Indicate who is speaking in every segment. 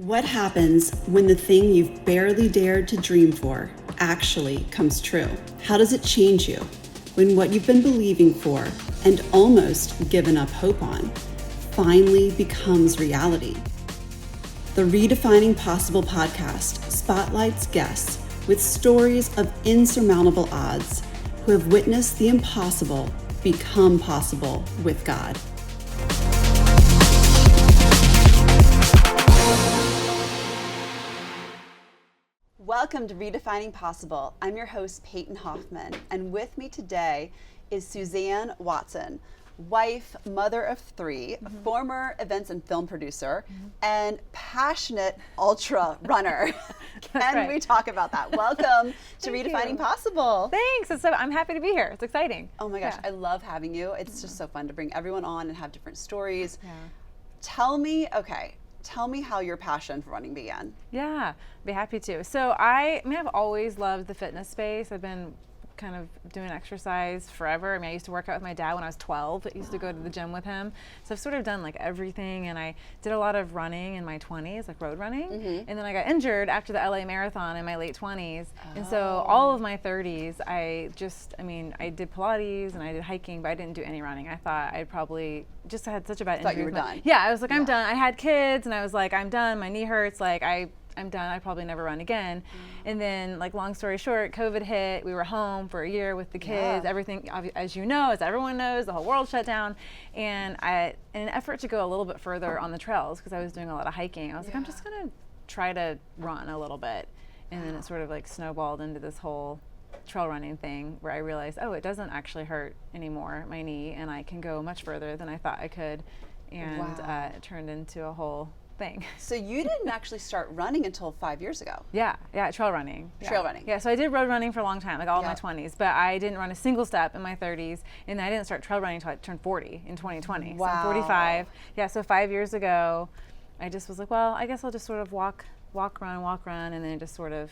Speaker 1: What happens when the thing you've barely dared to dream for actually comes true? How does it change you when what you've been believing for and almost given up hope on finally becomes reality? The Redefining Possible podcast spotlights guests with stories of insurmountable odds who have witnessed the impossible become possible with God. Welcome to Redefining Possible. I'm your host, Peyton Hoffman, and with me today is Suzanne Watson, wife, mother of three, former events and film producer, and passionate ultra runner. Can we talk about that? Welcome to Redefining Possible.
Speaker 2: Thanks. I'm happy to be here. It's exciting.
Speaker 1: Oh my gosh, I love having you. It's just so fun to bring everyone on and have different stories.
Speaker 2: Yeah.
Speaker 1: Tell me how your passion for running began.
Speaker 2: Yeah, be happy to. So I've always loved the fitness space. I've been kind of doing exercise forever. I used to work out with my dad when I was 12. I used to go to the gym with him. So I've sort of done like everything, and I did a lot of running in my 20s, like road running. And then I got injured after the LA Marathon in my late 20s. And so all of my 30s, I did Pilates and I did hiking, but I didn't do any running. I thought I had such a bad injury.
Speaker 1: Thought you were done.
Speaker 2: Yeah, I was like, I'm done. I had kids and I was like, I'm done. My knee hurts. Like I'm done. I probably never run again. And then, like, long story short, COVID hit. We were home for a year with the kids. Everything, as you know, as everyone knows, the whole world shut down. And in an effort to go a little bit further on the trails, because I was doing a lot of hiking, I was like, I'm just gonna try to run a little bit. And then it sort of like snowballed into this whole trail running thing where I realized, it doesn't actually hurt anymore, my knee, and I can go much further than I thought I could. And it turned into a whole thing.
Speaker 1: So you didn't actually start running until 5 years ago.
Speaker 2: Yeah, trail running.
Speaker 1: Trail running.
Speaker 2: Yeah, so I did road running for a long time, like all of my 20s, but I didn't run a single step in my 30s, and I didn't start trail running until I turned 40 in 2020.
Speaker 1: Wow.
Speaker 2: So I'm 45. Yeah, so 5 years ago, I just was like, well, I guess I'll just sort of walk, run, and then it just sort of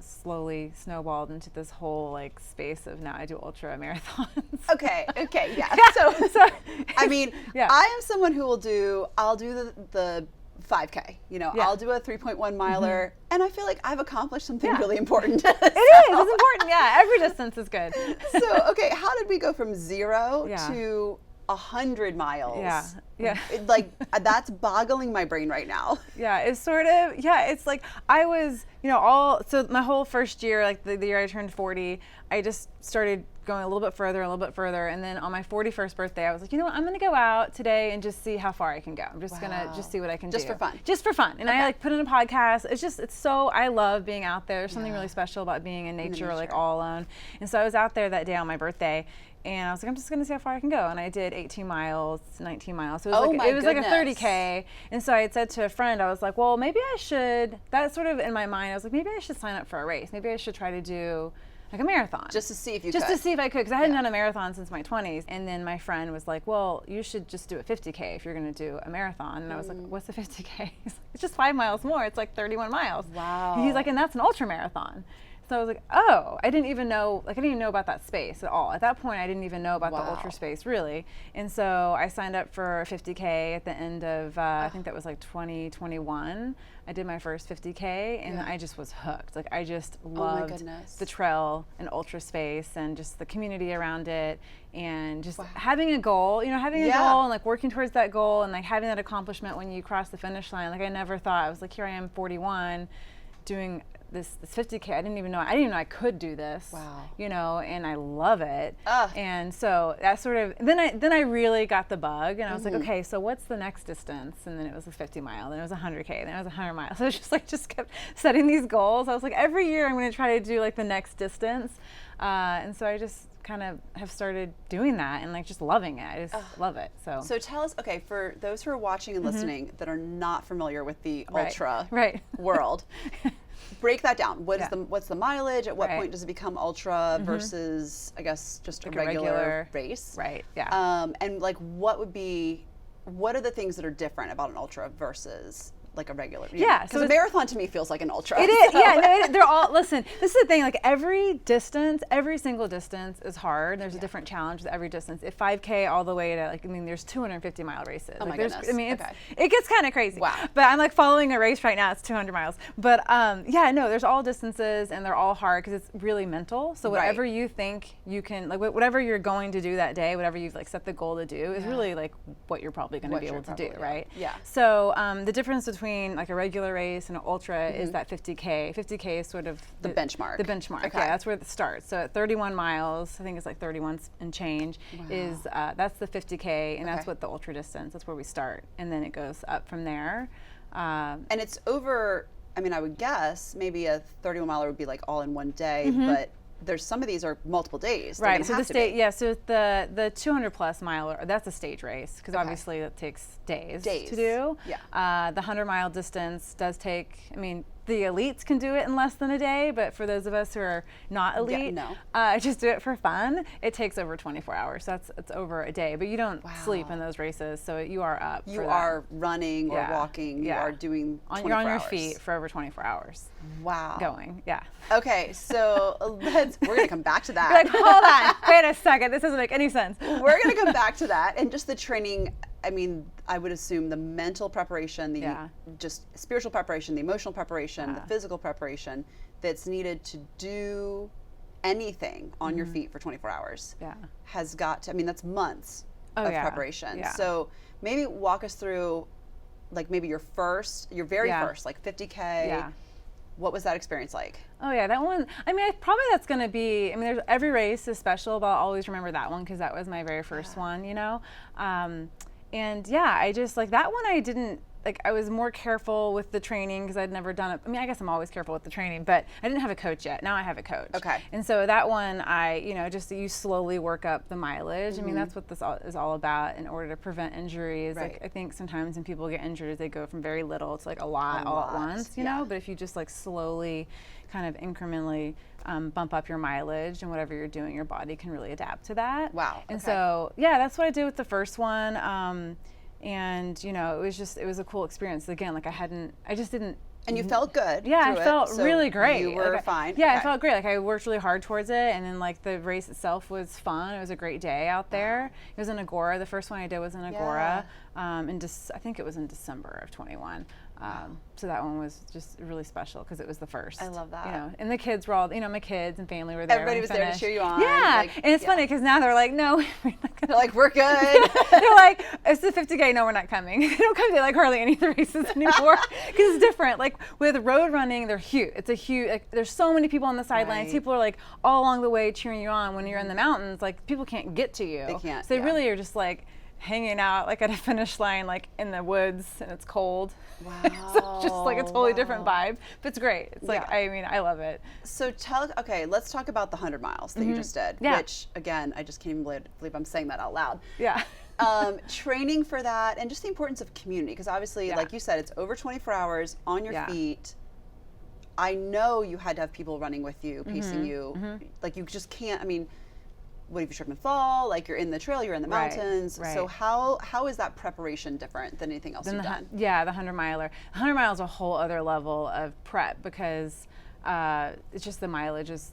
Speaker 2: slowly snowballed into this whole like space of now I do ultra marathons.
Speaker 1: Okay, yeah. So I mean, I am someone who I'll do the 5K, I'll do a 3.1 miler, and I feel like I've accomplished something really important.
Speaker 2: It's important, every distance is good.
Speaker 1: So, okay, how did we go from 0 to 100 miles?
Speaker 2: Yeah.
Speaker 1: That's boggling my brain right now.
Speaker 2: Yeah, it's sort of, it's like I was, so my whole first year, like the year I turned 40, I just started going a little bit further. And then on my 41st birthday, I was like, you know what, I'm going to go out today and just see how far I can go. I'm just going to see what I can do. Just for fun. And I put in a podcast. I love being out there. There's something really special about being in nature, like all alone. And so I was out there that day on my birthday. And I was like, I'm just going to see how far I can go. And I did 18 miles, 19 miles. So it was like a 30K. And so I had said to a friend, I was like, well, maybe I should, that's sort of in my mind, I was like, maybe I should sign up for a race. Maybe I should try to do like a marathon.
Speaker 1: Just to see if
Speaker 2: I could, because I hadn't done a marathon since my 20s. And then my friend was like, well, you should just do a 50K if you're going to do a marathon. And I was like, what's a 50K? He's like, it's just 5 miles more. It's like 31 miles.
Speaker 1: Wow.
Speaker 2: And he's like, and that's an ultramarathon. So I was like, I didn't even know about that space at all. At that point, I didn't even know about the ultra space, really. And so I signed up for 50K at the end of, I think that was like 2021. I did my first 50K, and I just was hooked. Like, I just loved the trail and ultra space and just the community around it, and just having a goal, goal and like working towards that goal and like having that accomplishment when you cross the finish line. Like, I never thought, I was like, here I am, 41, doing this 50K. I didn't even know I could do this.
Speaker 1: Wow.
Speaker 2: And I love it. And so that sort of, then I really got the bug, and I was like, okay, so what's the next distance? And then it was a 50 mile, then it was 100K, then it was 100 miles. So it was just kept setting these goals. I was like, every year I'm going to try to do like the next distance. And so I just kind of have started doing that and like just loving it. I just love it.
Speaker 1: So tell us, okay, for those who are watching and listening that are not familiar with the ultra world, break that down. What's the mileage? At what point does it become ultra versus, I guess, just like a regular race?
Speaker 2: Right. Yeah.
Speaker 1: And like, what are the things that are different about an ultra versus
Speaker 3: like a regular.
Speaker 2: Yeah,
Speaker 3: because a marathon to me feels like an ultra.
Speaker 2: It is. Yeah, no, they're all. Listen, this is the thing. Like every single distance is hard. There's a different challenge with every distance. If 5K all the way to like, I mean, there's 250-mile races.
Speaker 3: Oh
Speaker 2: like,
Speaker 3: my goodness.
Speaker 2: I mean, it gets kind of crazy.
Speaker 3: Wow.
Speaker 2: But I'm like following a race right now. It's 200 miles. But yeah, no, there's all distances and they're all hard because it's really mental. So whatever you think you can, like whatever you're going to do that day, whatever you've like set the goal to do, is really like what you're probably going to be able to do, right?
Speaker 3: Yeah.
Speaker 2: So the difference between like a regular race and an ultra is that 50K. 50K is sort of
Speaker 3: the benchmark.
Speaker 2: The benchmark.
Speaker 3: Okay.
Speaker 2: Yeah, that's where it starts. So at 31 miles, I think it's like 31 and change, is that's the 50K, and that's what the ultra distance. That's where we start, and then it goes up from there.
Speaker 3: And it's over. I mean, I would guess maybe a 31 miler would be like all in one day, but there's some of these are multiple days.
Speaker 2: Right. So the the 200 plus miler, that's a stage race because obviously it takes days to do.
Speaker 3: Yeah.
Speaker 2: The 100-mile distance does take. I mean, the elites can do it in less than a day, but for those of us who are not elite, just do it for fun. It takes over 24 hours. So it's over a day, but you don't sleep in those races, so you are up.
Speaker 3: You are running or walking. You are doing.
Speaker 2: You're on your feet for over 24 hours.
Speaker 3: Wow.
Speaker 2: Going. Yeah.
Speaker 3: Okay, so we're gonna come back to that.
Speaker 2: You're like, hold on, wait a second. This doesn't make any sense.
Speaker 3: We're gonna come back to that, and just the training. I mean, I would assume the mental preparation, the just spiritual preparation, the emotional preparation, the physical preparation that's needed to do anything on your feet for 24 hours has got to, I mean, that's months of preparation. Yeah. So maybe walk us through like maybe your very first, like 50K.
Speaker 2: Yeah.
Speaker 3: What was that experience like?
Speaker 2: Oh yeah, that one, I mean, probably that's going to be, I mean, every race is special, but I'll always remember that one because that was my very first one, you know? And yeah, I just like that one I didn't, like I was more careful with the training because I'd never done it. I mean, I guess I'm always careful with the training, but I didn't have a coach yet. Now I have a coach.
Speaker 3: Okay.
Speaker 2: And so that one, just you slowly work up the mileage. I mean, that's what this is all about in order to prevent injuries.
Speaker 3: Right.
Speaker 2: Like I think sometimes when people get injured, they go from very little to like a lot all at once, you know? But if you just like slowly kind of incrementally bump up your mileage and whatever you're doing, your body can really adapt to that.
Speaker 3: Wow.
Speaker 2: And so, yeah, that's what I did with the first one. And, you know, it was a cool experience. Again, like I just didn't.
Speaker 3: And you felt good.
Speaker 2: Yeah, I felt really great.
Speaker 3: You were fine.
Speaker 2: Yeah, I felt great. Like I worked really hard towards it, and then like the race itself was fun. It was a great day out there. It was in Agora. The first one I did was in Agora. I think it was in December of 21. So that one was just really special because it was the first.
Speaker 3: I love that.
Speaker 2: You know, and the kids were all, you know, my kids and family were there.
Speaker 3: Everybody was there to cheer you on.
Speaker 2: Yeah,
Speaker 3: like,
Speaker 2: and it's funny because now they're like, no, we're not
Speaker 3: they're like, we're good.
Speaker 2: They're like, it's the 50K. No, we're not coming. They don't come to like hardly any of the races anymore because it's different. Like with road running, they're huge. It's a huge. Like, there's so many people on the sidelines. People are like all along the way cheering you on. When you're in the mountains, like people can't get to you.
Speaker 3: They can't.
Speaker 2: So they really are just like hanging out like at a finish line, like in the woods, and it's cold.
Speaker 3: Wow.
Speaker 2: So just like a totally different vibe, but it's great. It's like, I mean, I love it.
Speaker 3: So let's talk about the 100 miles that you just did, which again, I just can't even believe I'm saying that out loud.
Speaker 2: Yeah.
Speaker 3: Training for that and just the importance of community, because obviously, like you said, it's over 24 hours on your feet. I know you had to have people running with you, pacing you. Like you just can't, I mean, what if you trip and fall? Like you're in the trail, you're in the mountains.
Speaker 2: Right.
Speaker 3: So how is that preparation different than anything else you've done?
Speaker 2: Yeah, the 100 miler. 100 miles is a whole other level of prep because it's just the mileage is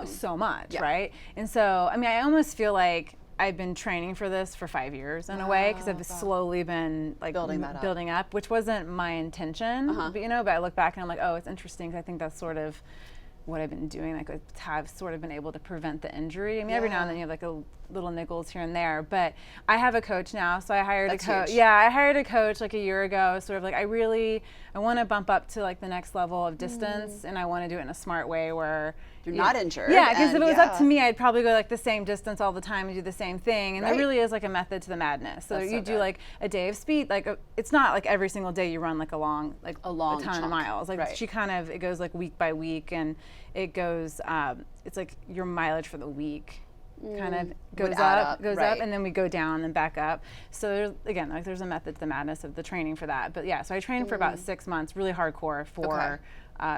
Speaker 2: so much, right? And so, I mean, I almost feel like I've been training for this for 5 years in a way because I've slowly been like building up, which wasn't my intention, but you know, but I look back and I'm like, oh, it's interesting because I think that's sort of what I've been doing, like have sort of been able to prevent the injury. I mean, every now and then you have like a little niggles here and there, but I have a coach now, so I hired a coach. Yeah, I hired a coach like a year ago, sort of like I want to bump up to like the next level of distance, and I want to do it in a smart way where
Speaker 3: you're not injured.
Speaker 2: Yeah, because if it was up to me, I'd probably go like the same distance all the time and do the same thing, and there really is like a method to the madness. So you do like a day of speed, like it's not like every single day you run like a long ton of miles. Like it goes like week by week, and it goes it's like your mileage for the week kind of goes up, and then we go down and back up. So there's a method to the madness of the training for that. But yeah, so I trained for about 6 months, really hardcore for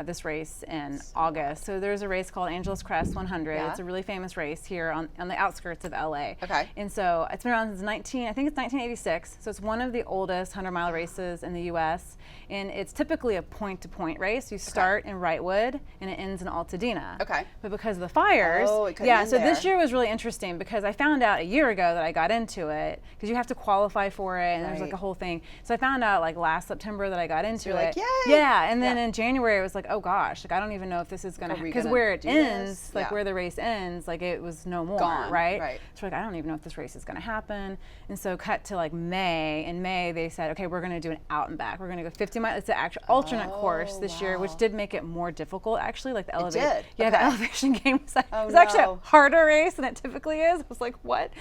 Speaker 2: this race in August. So there's a race called Angeles Crest 100.
Speaker 3: Yeah.
Speaker 2: It's a really famous race here on the outskirts of LA.
Speaker 3: Okay.
Speaker 2: And so it's been around since 1986. So it's one of the oldest 100-mile races in the U.S. And it's typically a point-to-point race. You start in Wrightwood and it ends in Altadena.
Speaker 3: Okay.
Speaker 2: But because of the fires,
Speaker 3: it couldn't end
Speaker 2: so
Speaker 3: there.
Speaker 2: this year was really interesting because I found out a year ago that I got into it because you have to qualify for it and there's like a whole thing. So I found out like last September that I got into
Speaker 3: you're
Speaker 2: it.
Speaker 3: like, yay!
Speaker 2: Yeah, and then in January I was like, oh gosh, like I don't even know if this is gonna, because where it ends, like where the race ends, like it was no more,
Speaker 3: Gone,
Speaker 2: right? So like I don't even know if this race is gonna happen. And so cut to like May. In May they said, okay, we're gonna do an out and back. We're gonna go 50 miles. It's an actual alternate course this year, which did make it more difficult actually. Like the elevation.
Speaker 3: It did.
Speaker 2: Yeah, the elevation game was, it was
Speaker 3: no.
Speaker 2: actually a harder race than it typically is. I was like, what?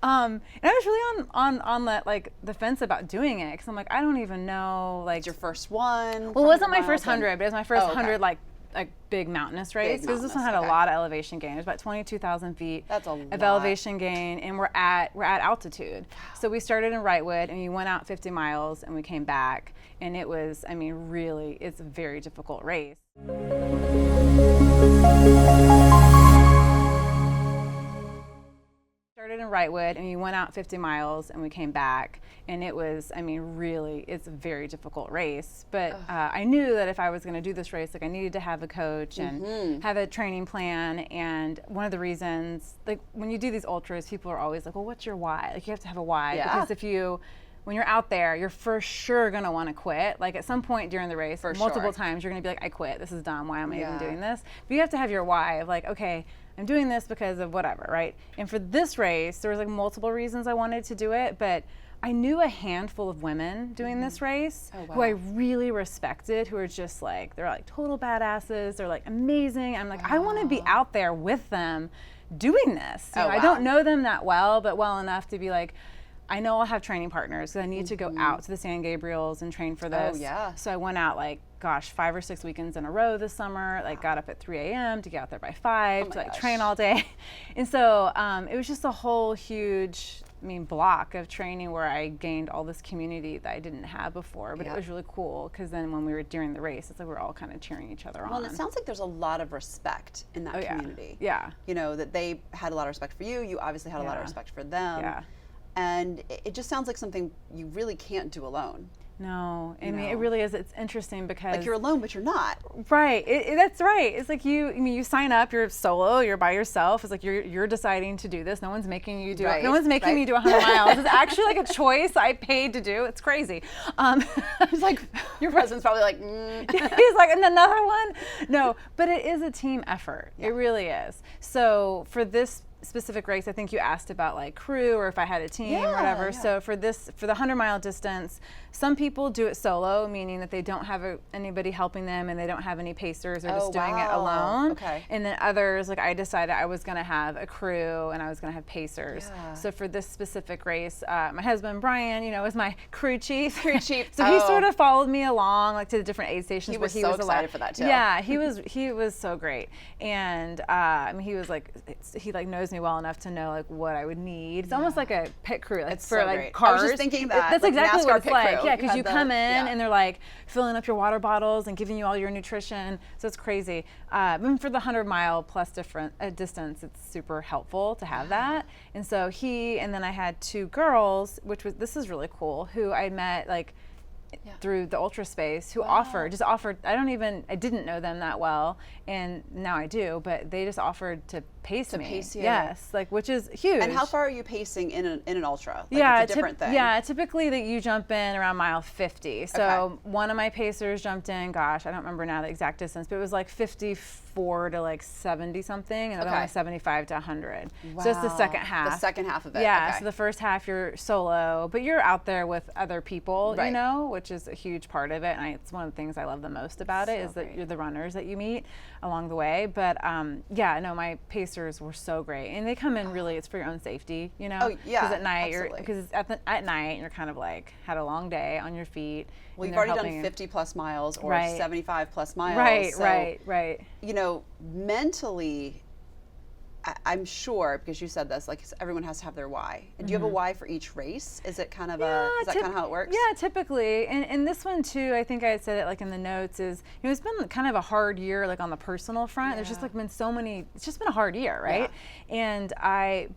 Speaker 2: And I was really on the like the fence about doing it because I'm like, I don't even know. Like,
Speaker 3: It's your first one.
Speaker 2: well, it wasn't my first 100, but it was my first 100 like big mountainous race
Speaker 3: Big
Speaker 2: because this one had a lot of elevation gain. It was about 22,000 feet of elevation gain, and we're at altitude. So we started in Wrightwood and we went out 50 miles and we came back, and it was, I mean, really, it's a very difficult race. Started in Wrightwood and we went out 50 miles and we came back, and it was, I mean, really, it's a very difficult race. But I knew that if I was going to do this race, like I needed to have a coach and have a training plan. And one of the reasons, like when you do these ultras, people are always like, well, what's your why? Like you have to have a why, because when you're out there, you're for sure going to want to quit. Like at some point during the race, multiple times, you're going to be like, I quit. This is dumb. Why am I even doing this? But you have to have your why of like, okay, I'm doing this because of whatever, right? And for this race, there was like multiple reasons I wanted to do it, but I knew a handful of women doing this race who I really respected, who are just like, they're like total badasses. They're like amazing. I'm like, I want to be out there with them doing this. You know, I don't know them that well, but well enough to be like, I know I'll have training partners because I need to go out to the San Gabriels and train for this. So I went out like, gosh, 5 or 6 weekends in a row this summer, like got up at 3 a.m. to get out there by 5 to like train all day. And so it was just a whole huge, I mean, block of training where I gained all this community that I didn't have before. But it was really cool because then when we were during the race, it's like we were all kind of cheering each other on.
Speaker 3: Well, and it sounds like there's a lot of respect in that community.
Speaker 2: Yeah.
Speaker 3: You know, that they had a lot of respect for you. You obviously had a lot of respect for them.
Speaker 2: Yeah.
Speaker 3: And it just sounds like something you really can't do alone.
Speaker 2: No, I mean, it really is. It's interesting because
Speaker 3: like you're alone, but you're not.
Speaker 2: Right. That's right. It's like you sign up, you're solo, you're by yourself. It's like you're deciding to do this. No one's making you do it. No one's making me do 100 miles. It's actually like a choice I paid to do. It's crazy.
Speaker 3: It's like your president's probably like,
Speaker 2: He's like, another one? No, but it is a team effort. It really is. So for this specific race, I think you asked about like crew or if I had a team or whatever. So for the 100-mile distance, some people do it solo, meaning that they don't have anybody helping them and they don't have any pacers or just doing it alone. And then others, like I decided I was going to have a crew and I was going to have pacers. So for this specific race, my husband Brian, was my crew chief. So he sort of followed me along like to the different aid stations.
Speaker 3: He was so excited for that too.
Speaker 2: Yeah, he was so great. And I mean, he was like, he like knows me well enough to know like what I would need. It's almost like a pit crew, like
Speaker 3: it's
Speaker 2: for
Speaker 3: so
Speaker 2: like
Speaker 3: great.
Speaker 2: cars.
Speaker 3: I was just thinking that.
Speaker 2: That's
Speaker 3: like
Speaker 2: exactly
Speaker 3: NASCAR
Speaker 2: what it's
Speaker 3: pit
Speaker 2: like.
Speaker 3: Crew.
Speaker 2: Yeah, because you come in and they're like filling up your water bottles and giving you all your nutrition. So it's crazy. But for the 100-mile plus distance, it's super helpful to have that. And so and then I had 2 girls, this is really cool, who I met like through the ultra space, who offered, I didn't know them that well, and now I do, but they just offered to pace me.
Speaker 3: Pace you.
Speaker 2: Yes, like, which is huge.
Speaker 3: And how far are you pacing in an ultra? Like, it's a different thing.
Speaker 2: Yeah, typically that you jump in around mile 50. So one of my pacers jumped in, gosh, I don't remember now the exact distance, but it was like 54 to like 70 something, and the other one was 75 to 100. So it's the second half.
Speaker 3: The second half of it.
Speaker 2: Yeah, so the first half you're solo, but you're out there with other people, which is a huge part of it. And it's one of the things I love the most about it is that you're the runners that you meet along the way. But my pacers were so great, and they come in really. It's for your own safety,
Speaker 3: Oh yeah.
Speaker 2: Because at night at night you're kind of like had a long day on your feet.
Speaker 3: Well, you've already done 50 plus miles or 75 plus miles.
Speaker 2: Right.
Speaker 3: Mentally, I'm sure, because you said this, like everyone has to have their why. And do you have a why for each race? Is it kind of is that kind of how it works?
Speaker 2: Yeah, typically. And this one too, I think I had said it like in the notes is, it's been kind of a hard year, like on the personal front. Yeah. There's just like been so many, it's just been a hard year, right? Yeah. And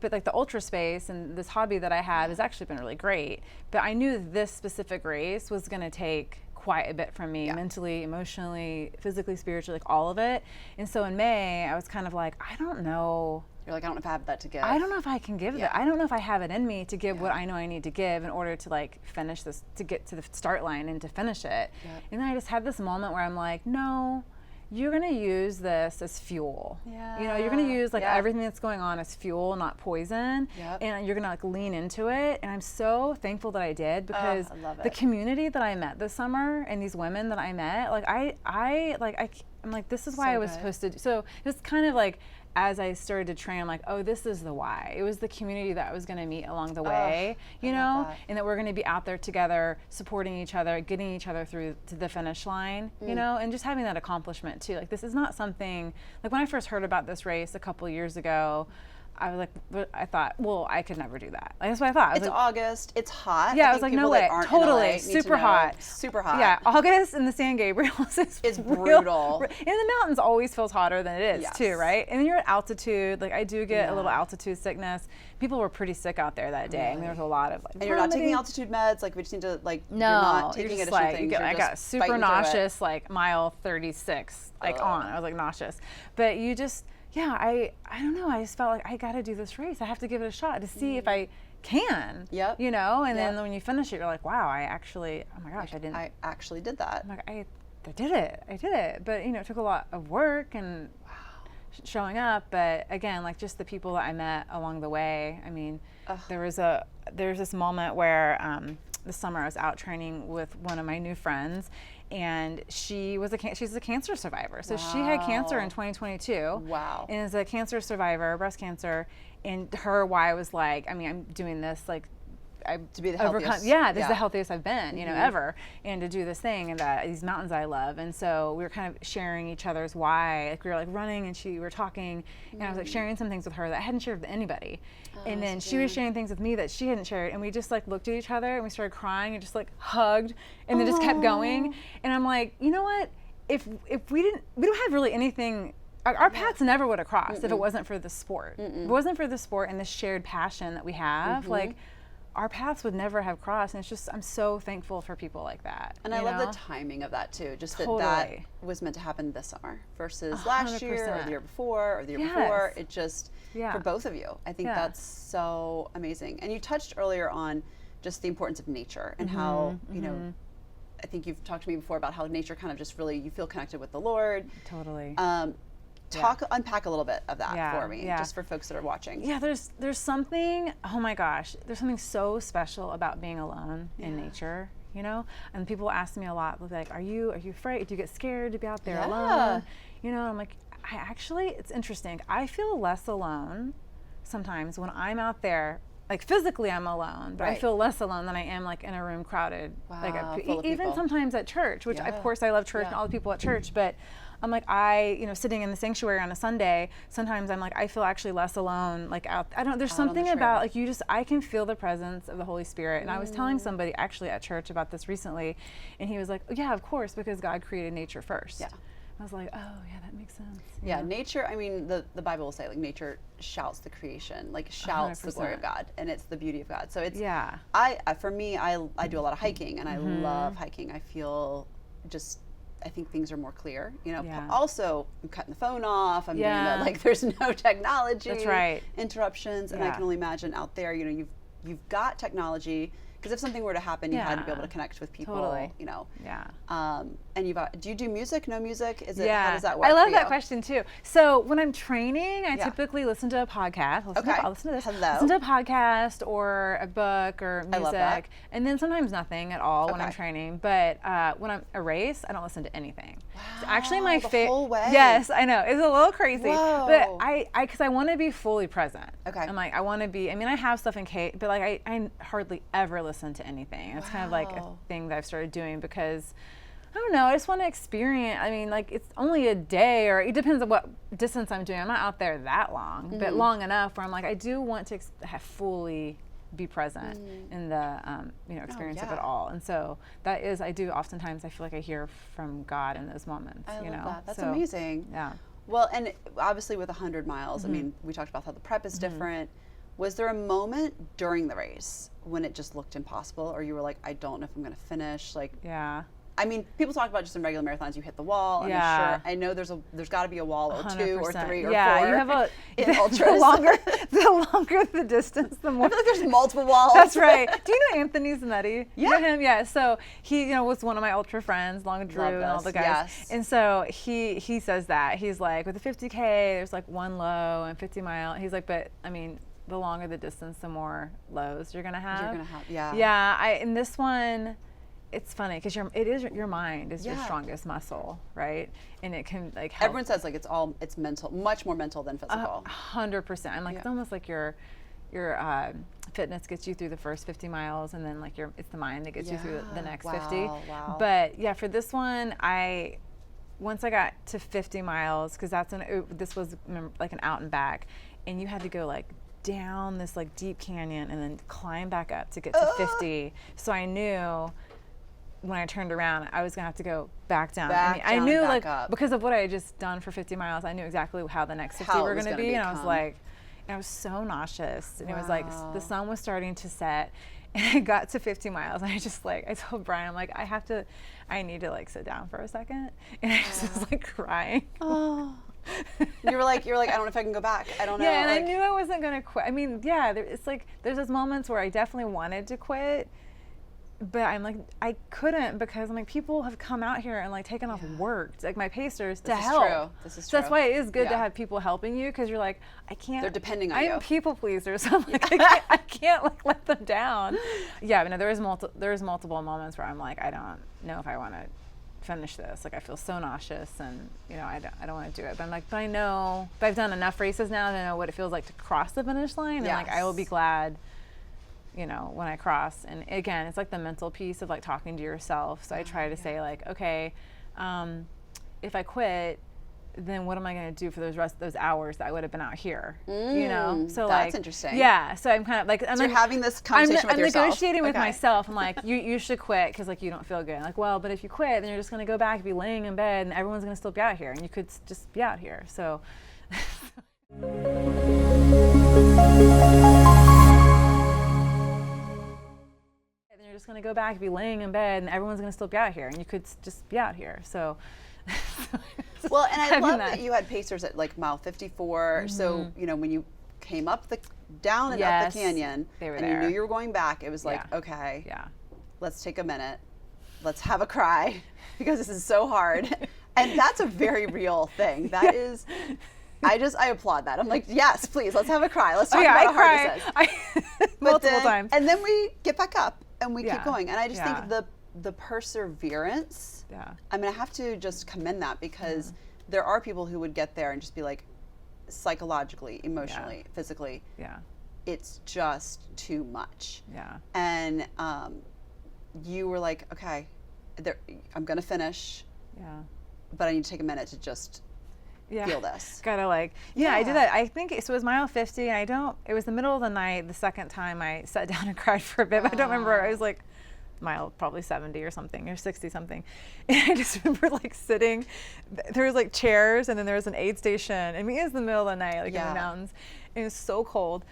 Speaker 2: but like the ultra space and this hobby that I have has actually been really great. But I knew this specific race was going to take quite a bit from me, mentally, emotionally, physically, spiritually, like all of it. And so in May, I was kind of like, I don't know.
Speaker 3: You're like, I don't know if I have that to give.
Speaker 2: I don't know if I can give that. I don't know if I have it in me to give what I know I need to give in order to like finish this, to get to the start line and to finish it. Yep. And then I just had this moment where I'm like, no, you're going to use this as fuel. Yeah. You're going to use like everything that's going on as fuel, not poison. Yep. And you're going to like lean into it. And I'm so thankful that I did, because the community that I met this summer and these women that I met, like I'm like, this is why I was supposed to do. So it's kind of like, as I started to train, I'm like, oh, this is the why. It was the community that I was going to meet along the way, and that we're going to be out there together, supporting each other, getting each other through to the finish line, and just having that accomplishment too. Like, this is not something, like when I first heard about this race a couple years ago, I was like, I thought, well, I could never do that. Like, that's what I thought.
Speaker 3: It's like, August. It's hot.
Speaker 2: Yeah, I was like, no way. Totally.
Speaker 3: Super
Speaker 2: hot.
Speaker 3: Super hot.
Speaker 2: Yeah, August in the San Gabriels is
Speaker 3: brutal.
Speaker 2: And the mountains always feels hotter than it is too, right? And then you're at altitude. Like, I do get a little altitude sickness. People were pretty sick out there that day. Really? I mean, there was a lot of like.
Speaker 3: And you're not taking altitude meds. Like, we just need to like.
Speaker 2: No,
Speaker 3: you're not taking
Speaker 2: just
Speaker 3: additional
Speaker 2: like,
Speaker 3: things.
Speaker 2: I got super nauseous, like mile 36, like on. I was like nauseous, but you just. Yeah, I don't know. I just felt like I got to do this race. I have to give it a shot to see if I can. Yep. And then when you finish it, you're like, wow, I actually, oh my gosh,
Speaker 3: I actually did that.
Speaker 2: I'm like, I did it. I did it. But, it took a lot of work and showing up. But again, like just the people that I met along the way. I mean, there's this moment where this summer I was out training with one of my new friends, and she's a cancer survivor. So she had cancer in 2022. Wow. And as a cancer survivor, breast cancer, and her why was like, I mean, I'm doing this like
Speaker 3: to be the healthiest.
Speaker 2: This is the healthiest I've been, ever, and to do this thing and these mountains I love. And so we were kind of sharing each other's why. Like we were like running, and we were talking, and I was like sharing some things with her that I hadn't shared with anybody. And then she was sharing things with me that she hadn't shared, and we just like looked at each other and we started crying and just like hugged, and then just kept going. And I'm like, you know what? If we don't have really anything. Our paths never would have crossed if it wasn't for the sport. If it wasn't for the sport and the shared passion that we have, like. Our paths would never have crossed, and it's just, I'm so thankful for people like that.
Speaker 3: And I love the timing of that too, just that was meant to happen this summer versus last year or the year before or the year before. It just, for both of you, I think that's so amazing. And you touched earlier on just the importance of nature and how, I think you've talked to me before about how nature kind of just really, you feel connected with the Lord.
Speaker 2: Totally.
Speaker 3: Unpack a little bit of that for me, just for folks that are watching. Yeah,
Speaker 2: there's something, oh my gosh, there's something so special about being alone in nature, and people ask me a lot, like, are you afraid? Do you get scared to be out there alone? I'm like, it's interesting. I feel less alone sometimes when I'm out there. Like physically I'm alone, but I feel less alone than I am like in a room crowded. Like even sometimes at church, which of course I love church and all the people at church, but I'm like, sitting in the sanctuary on a Sunday, sometimes I'm like, I feel actually less alone, like there's something about like I can feel the presence of the Holy Spirit. And I was telling somebody actually at church about this recently, and he was like, yeah, of course, because God created nature first. Yeah. I was like, oh yeah, that makes sense.
Speaker 3: Yeah, nature, I mean, the Bible will say like nature shouts the creation, like shouts 100%. The glory of God, and it's the beauty of God. So it's, for me, I do a lot of hiking, and I love hiking. I feel I think things are more clear, Also, I'm cutting the phone off. I'm doing that, like there's no technology.
Speaker 2: That's right.
Speaker 3: Interruptions, and I can only imagine out there, you've got technology. Because if something were to happen, you had to be able to connect with people. Totally. And do you do music? No music? How does that work?
Speaker 2: I love that question too. So when I'm training, I typically listen to a podcast. I'll listen to this. Listen to a podcast or a book or music. I love that. And then sometimes nothing at all when I'm training. But when I'm a race, I don't listen to anything. Wow. So actually, my favorite. Whole way. Yes, I know. It's a little crazy. Whoa. But because I want to be fully present. Okay. I'm like, I want to be. I mean, I have stuff in case, but like I hardly ever listen to anything. It's kind of like a thing that I've started doing because I don't know, I just want to experience. I mean, like it's only a day, or it depends on what distance I'm doing, I'm not out there that long, but long enough where I'm like, I do want to have fully be present in the experience of it all. And so that is, I do oftentimes, I feel like I hear from God in those moments.
Speaker 3: I
Speaker 2: you
Speaker 3: love
Speaker 2: know,
Speaker 3: that. That's
Speaker 2: so,
Speaker 3: amazing.
Speaker 2: Yeah.
Speaker 3: Well, and obviously with 100 miles, I mean, we talked about how the prep is different. Was there a moment during the race when it just looked impossible, or you were like, I don't know if I'm going to finish? Like,
Speaker 2: Yeah.
Speaker 3: I mean, people talk about just in regular marathons, you hit the wall. I'm sure. I know there's got to be a wall or 2 or 3 or 4.
Speaker 2: Yeah, you have
Speaker 3: in ultras.
Speaker 2: the longer the distance, the more.
Speaker 3: I feel like there's multiple walls.
Speaker 2: That's right. Do you know Anthony Zanetti?
Speaker 3: Yeah.
Speaker 2: You know him? Yeah. So he, was one of my ultra friends, along with Drew and all the guys.
Speaker 3: Yes.
Speaker 2: And so he says that he's like, with the 50K, there's like one low, and 50 mile. He's like, but I mean, the longer the distance, the more lows you're gonna have.
Speaker 3: Yeah.
Speaker 2: Yeah. In this one, it's funny because your mind is your strongest muscle, right? And it can like help.
Speaker 3: Everyone says like it's mental, much more mental than physical.
Speaker 2: 100%. I'm like, it's almost like your fitness gets you through the first 50 miles, and then like it's the mind that gets you through the next 50.
Speaker 3: Wow.
Speaker 2: But yeah, for this one, once I got to 50 miles, because that's when this was like an out and back, and you had to go like down this like deep canyon and then climb back up to get to 50. So I knew when I turned around, I was gonna have to go back down. I knew like up. Because of what I had just done for 50 miles, I knew exactly how the next 50 were gonna be, and I was like, I was so nauseous, and it was like the sun was starting to set, and I got to 50 miles, and I just like, I told Brian, I'm like, I need to like sit down for a second, and I just was like crying.
Speaker 3: Oh. You're like, I don't know if I can go back. I don't know.
Speaker 2: Yeah, and I knew I wasn't gonna quit. I mean, yeah, it's like there's those moments where I definitely wanted to quit, but I'm like, I couldn't, because I'm like, people have come out here and like taken off work, like my pacers, to help.
Speaker 3: This is
Speaker 2: so
Speaker 3: true.
Speaker 2: That's why it is good to have people helping you, because you're like, I can't.
Speaker 3: They're depending on you.
Speaker 2: I'm a people pleaser, so I'm like, I can't like let them down. Yeah, but no, there's multiple moments where I'm like, I don't know if I want to finish this. Like I feel so nauseous, and I don't want to do it. But I'm like, but I know, but I've done enough races now to know what it feels like to cross the finish line, and like I will be glad when I cross. And again, it's like the mental piece of like talking to yourself. So I try to say like, okay, if I quit, then what am I going to do for those hours that I would have been out here? So
Speaker 3: that's interesting.
Speaker 2: Yeah. So I'm kind of like,
Speaker 3: you're having this conversation with yourself.
Speaker 2: I'm negotiating with myself. I'm like, you should quit because like you don't feel good. Like, well, but if you quit, then you're just going to go back and be laying in bed, and everyone's going to still be out here, and you could just be out here. So. You're just going to go back and be laying in bed, and everyone's going to still be out here, and you could just be out here. So.
Speaker 3: Well, and I love that you had pacers at like mile 54. So when you came up down and up the canyon, and you knew you were going back, it was like, okay, let's take a minute, let's have a cry, because this is so hard. And that's a very real thing. That is. I applaud that. I'm like, yes, please, let's have a cry. Let's talk about how hard this is.
Speaker 2: Multiple times.
Speaker 3: And then we get back up and we keep going. And I just think the perseverance, I'm going to have to just commend that, because there are people who would get there and just be like, psychologically, emotionally, physically, it's just too much. Yeah. And you were like, okay, I'm going to finish, but I need to take a minute to just feel this.
Speaker 2: Gotta like, I did that. I think so. It was mile 50, and it was the middle of the night. The second time I sat down and cried for a bit, but I don't remember. I was like mile probably 70 or something, or 60 something. And I just remember like sitting, there was like chairs, and then there was an aid station. I mean, it was the middle of the night, like in the mountains. And it was so cold.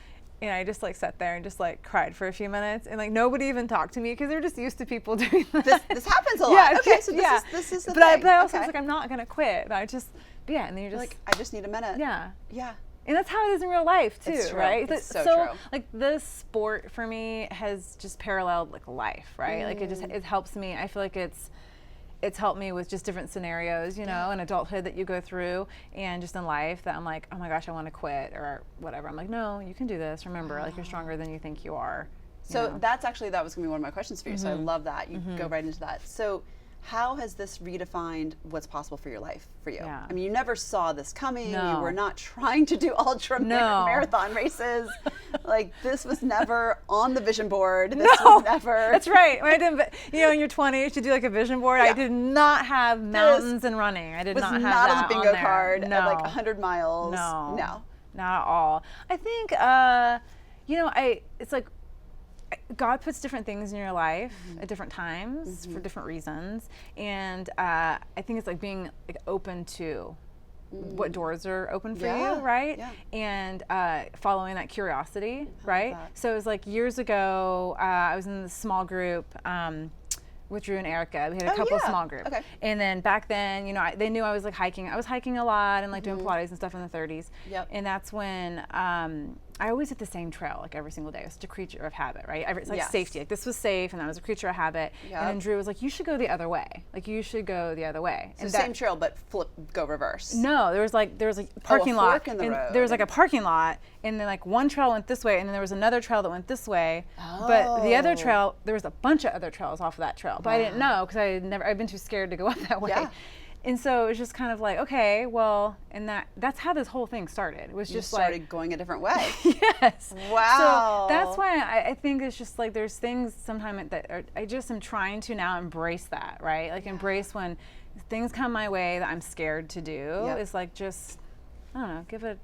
Speaker 2: And I just like sat there and just like cried for a few minutes, and like nobody even talked to me, because they're just used to people doing that.
Speaker 3: This happens a lot. Okay, so this is the thing.
Speaker 2: But I also was like, I'm not gonna quit. But I just, and then you're just
Speaker 3: like, I just need a minute.
Speaker 2: Yeah.
Speaker 3: Yeah.
Speaker 2: And that's how it is in real life too,
Speaker 3: it's true.
Speaker 2: Right?
Speaker 3: It's so true.
Speaker 2: Like this sport for me has just paralleled like life, right? Like it helps me. I feel like it's helped me with just different scenarios, in adulthood that you go through, and just in life that I'm like, oh my gosh, I want to quit or whatever. I'm like, no, you can do this. Remember, like you're stronger than you think you are.
Speaker 3: So that was gonna be one of my questions for you. So I love that you go right into that. So How has this redefined what's possible for your life, for you?
Speaker 2: Yeah.
Speaker 3: I mean, you never saw this coming.
Speaker 2: No.
Speaker 3: You were not trying to do marathon races. Like, this was never on the vision board. This was never.
Speaker 2: That's right. When I didn't, in your 20s, you do like a vision board. Yeah. I did not have mountains and running. I did not have that
Speaker 3: on the bingo
Speaker 2: there.
Speaker 3: card
Speaker 2: No.
Speaker 3: at like 100 miles.
Speaker 2: No.
Speaker 3: No.
Speaker 2: Not at all. I think, it's like, God puts different things in your life at different times for different reasons, and I think it's like being like open to what doors are open for you, right? Yeah. And following that curiosity, right? So it was like years ago, I was in this small group with Drew and Erica. We had a couple small groups. Okay. And then back then, they knew I was like hiking. I was hiking a lot and like doing Pilates and stuff in the 30s. Yep. And that's when I always hit the same trail like every single day. I was just a creature of habit, right? It's like safety. Like this was safe, and I was a creature of habit. Yep. And then Drew was like, "You should go the other way. Like you should go the other way."
Speaker 3: So same trail, but go reverse.
Speaker 2: No, there was like parking lot.
Speaker 3: Fork in the road.
Speaker 2: There was like a parking lot, and then like one trail went this way, and then there was another trail that went this way. Oh. But the other trail, there was a bunch of other trails off of that trail, but I didn't know because I'd been too scared to go up that way. Yeah. And so it was just kind of like, okay, well, and that's how this whole thing started. It was just
Speaker 3: started going a different way.
Speaker 2: Yes.
Speaker 3: Wow.
Speaker 2: So that's why I think it's just like there's things sometimes that I just am trying to now embrace that, right? Like embrace when things come my way that I'm scared to do. It's like just, I don't know, give it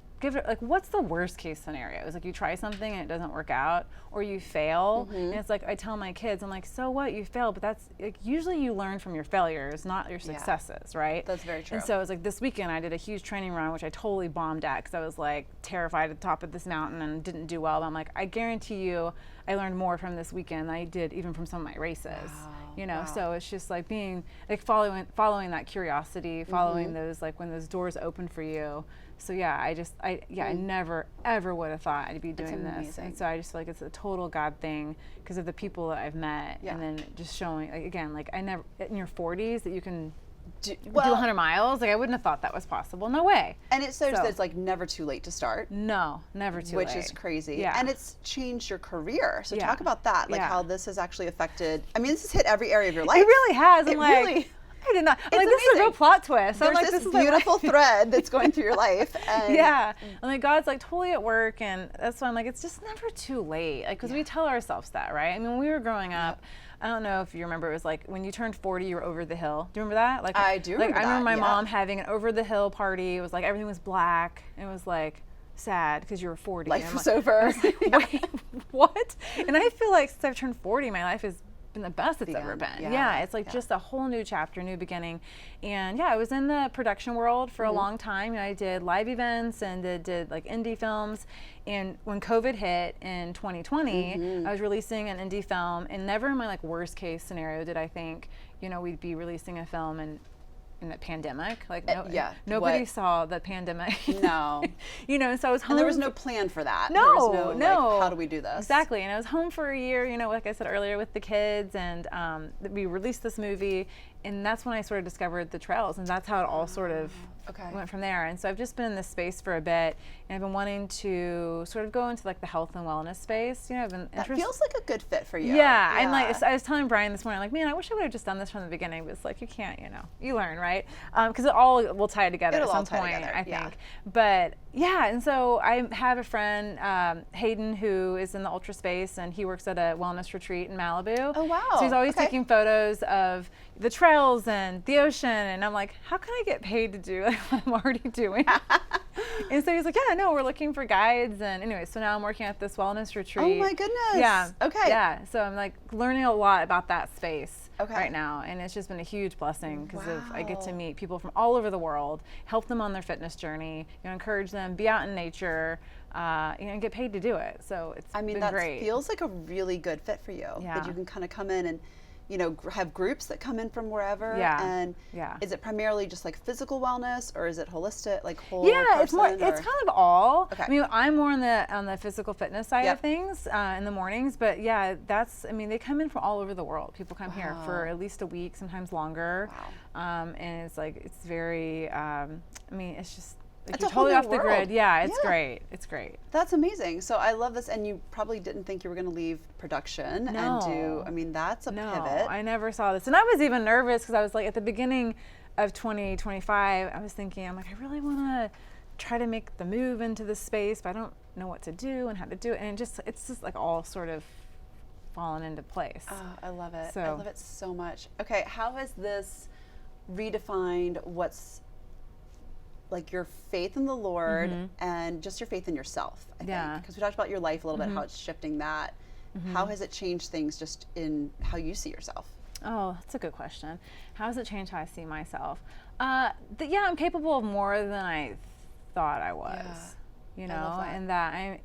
Speaker 2: like, what's the worst case scenario? It's like you try something and it doesn't work out, or you fail, and it's like I tell my kids, I'm like, so what? You failed, but that's like usually you learn from your failures, not your successes, right?
Speaker 3: That's very true.
Speaker 2: And so it was like this weekend I did a huge training run, which I totally bombed at because I was like terrified at the top of this mountain and didn't do well. But I'm like, I guarantee you, I learned more from this weekend than I did even from some of my races. Wow. So it's just like being like following that curiosity, following those like when those doors open for you. So I never ever would have thought I'd be doing this, and so I just feel like it's a total God thing because of the people that I've met, and then just showing like again, like I never in your 40s that you can do 100 miles. Like I wouldn't have thought that was possible. No way.
Speaker 3: And it says that it's like never too late to start.
Speaker 2: No, never too late.
Speaker 3: Which is crazy.
Speaker 2: Yeah.
Speaker 3: And it's changed your career. So talk about that, like how this has actually affected. I mean, this has hit every area of your life.
Speaker 2: It really has. I did not.
Speaker 3: It's
Speaker 2: like, this is a real plot twist.
Speaker 3: There's
Speaker 2: like,
Speaker 3: this beautiful thread that's going through your life. And
Speaker 2: and like God's like totally at work, and that's why I'm like, it's just never too late. Like, because we tell ourselves that, right? I mean, when we were growing up, I don't know if you remember, it was like when you turned 40, you were over the hill. Do you remember that? Like
Speaker 3: I do remember
Speaker 2: I remember my mom having an over the hill party. It was like everything was black. It was like sad because you were 40.
Speaker 3: Life was over.
Speaker 2: Like, wait, what? And I feel like since I've turned 40, my life has been the best it's ever been. It's like just a whole new chapter, new beginning. And I was in the production world for a long time. I did live events and did like indie films. And when COVID hit in 2020, I was releasing an indie film, and never in my like worst case scenario did I think, we'd be releasing a film and in the pandemic, like nobody saw the pandemic.
Speaker 3: No.
Speaker 2: So I was home.
Speaker 3: And there was no plan for that.
Speaker 2: No.
Speaker 3: Like, how do we do this?
Speaker 2: Exactly. And I was home for a year, like I said earlier, with the kids, and we released this movie, and that's when I sort of discovered the trails, and that's how it all sort of went from there. And so I've just been in this space for a bit, and I've been wanting to sort of go into like the health and wellness space. I've been interested.
Speaker 3: That feels like a good fit for you.
Speaker 2: Yeah. And like I was telling Brian this morning, like, man, I wish I would have just done this from the beginning. But it's like you can't, you learn, right? Because it all will tie together at some point, I think. But and so I have a friend, Hayden, who is in the ultra space, and he works at a wellness retreat in Malibu.
Speaker 3: Oh wow!
Speaker 2: So he's always taking photos of the trails and the ocean, and I'm like, how can I get paid to do what I'm already doing? And so he's like, we're looking for guides, and anyway, so now I'm working at this wellness retreat.
Speaker 3: Oh my goodness!
Speaker 2: Yeah.
Speaker 3: Okay.
Speaker 2: Yeah. So I'm like learning a lot about that space right now, and it's just been a huge blessing because I get to meet people from all over the world, help them on their fitness journey, encourage them, be out in nature, and get paid to do it. So it's been great.
Speaker 3: That feels like a really good fit for you. Yeah. That you can kind of come in and have groups that come in from wherever.
Speaker 2: Yeah.
Speaker 3: And is it primarily just like physical wellness, or is it holistic, like whole
Speaker 2: person? It's kind of all.
Speaker 3: Okay.
Speaker 2: I mean, I'm more on the physical fitness side of things in the mornings, but they come in from all over the world. People come here for at least a week, sometimes longer.
Speaker 3: Wow.
Speaker 2: And it's like, it's very, it's just, like
Speaker 3: It's
Speaker 2: you're
Speaker 3: a whole
Speaker 2: totally
Speaker 3: new
Speaker 2: off the grid.
Speaker 3: world.
Speaker 2: Yeah, it's
Speaker 3: Yeah.
Speaker 2: great. It's great.
Speaker 3: That's amazing. So I love this, and you probably didn't think you were going to leave production and do. I mean, that's a pivot.
Speaker 2: I never saw this, and I was even nervous because I was like, at the beginning of 2025, I was thinking, I'm like, I really want to try to make the move into this space, but I don't know what to do and how to do it, and it's just like all sort of fallen into place.
Speaker 3: Oh, I love it.
Speaker 2: So,
Speaker 3: I love it so much. Okay, how has this redefined what's like your faith in the Lord and just your faith in yourself, I think? Because we talked about your life a little bit, how it's shifting that. How has it changed things just in how you see yourself?
Speaker 2: Oh, that's a good question. How has it changed how I see myself? Yeah, I'm capable of more than I thought I was.
Speaker 3: Yeah.
Speaker 2: You know, and that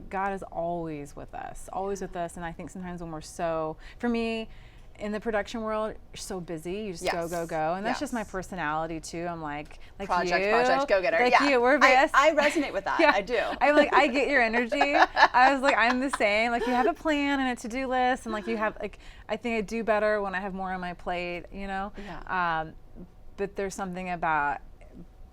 Speaker 2: God is always with us, and I think sometimes when we're for me, in the production world, you're so busy, you just go, and that's just my personality too. I'm like
Speaker 3: project go-getter.
Speaker 2: Like you, we're best.
Speaker 3: I resonate with that. I do.
Speaker 2: I'm like, I get your energy. I was like, I'm the same. Like, you have a plan and a to-do list, and like you have I think I do better when I have more on my plate. You know.
Speaker 3: Yeah.
Speaker 2: But there's something about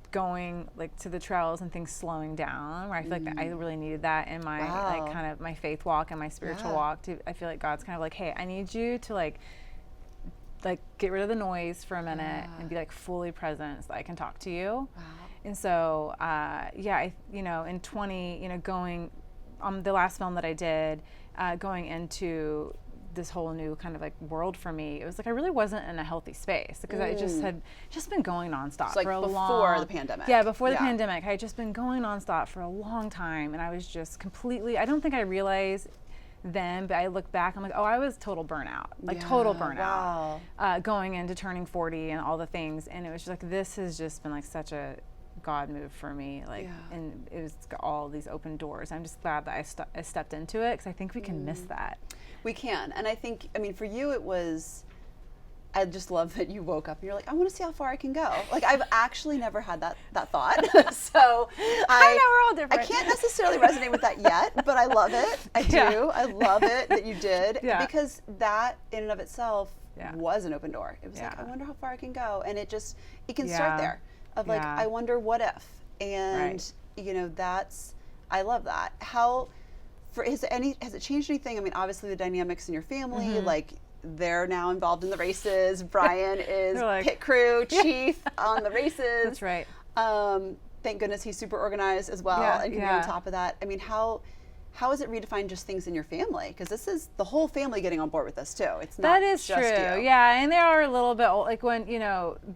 Speaker 2: going like to the trails and things slowing down, where I feel like I really needed that in my like kind of my faith walk and my spiritual walk. I feel like God's kind of like, hey, I need you to like get rid of the noise for a minute and be like fully present so I can talk to you. Wow. And so in 20, going the last film that I did, going into this whole new kind of like world for me, it was like I really wasn't in a healthy space because I had been going nonstop
Speaker 3: for a before the pandemic.
Speaker 2: Yeah, before the pandemic, I had just been going nonstop for a long time, and I was just completely. I don't think I realized then, but I look back, I'm like, oh, I was total burnout, total burnout, going into turning 40 and all the things, and it was just like this has just been like such a God move for me, and it was all these open doors. I'm just glad that I stepped into it because I think we can miss that.
Speaker 3: We can, and I think, I mean, for you it was, I just love that you woke up and you're like, I want to see how far I can go. Like, I've actually never had that thought. So
Speaker 2: I know, we're all different.
Speaker 3: I can't necessarily resonate with that yet, but I love it. I do. I love it that you did, because that in and of itself was an open door. It was like, I wonder how far I can go, and it can start there. Of like, I wonder what if, and I love that. Has it changed anything? I mean, obviously the dynamics in your family, like they're now involved in the races. Brian is pit crew chief on the races.
Speaker 2: That's right.
Speaker 3: Thank goodness he's super organized as well, and can be on top of that. I mean, how has it redefined just things in your family? Because this is the whole family getting on board with this too. It's not
Speaker 2: that is
Speaker 3: just
Speaker 2: true.
Speaker 3: You.
Speaker 2: Yeah, and they are a little bit old, like when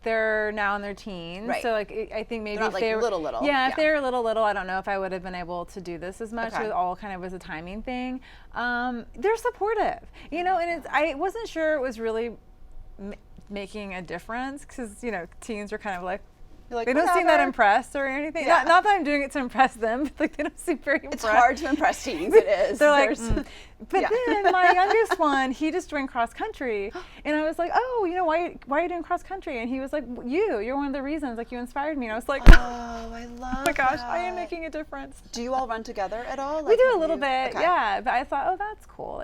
Speaker 2: they're now in their teens.
Speaker 3: Right.
Speaker 2: So like I think maybe
Speaker 3: they're not
Speaker 2: if they were
Speaker 3: little.
Speaker 2: Yeah, if they were little, I don't know if I would have been able to do this as much. It all kind of was a timing thing. They're supportive, and I wasn't sure it was really making a difference because teens are kind of like.
Speaker 3: Like,
Speaker 2: they don't seem that impressed or anything.
Speaker 3: Yeah.
Speaker 2: Not that I'm doing it to impress them, but like they don't seem very impressed.
Speaker 3: It's hard to impress teens. It is.
Speaker 2: They're like, But then my youngest one, he just joined cross country, and I was like, oh, why are you doing cross country? And he was like, you're one of the reasons. Like, you inspired me. And I was like,
Speaker 3: oh, I love.
Speaker 2: Oh my gosh, I am making a difference.
Speaker 3: Do you all run together at all?
Speaker 2: We do a little bit, yeah. But I thought, oh, that's cool.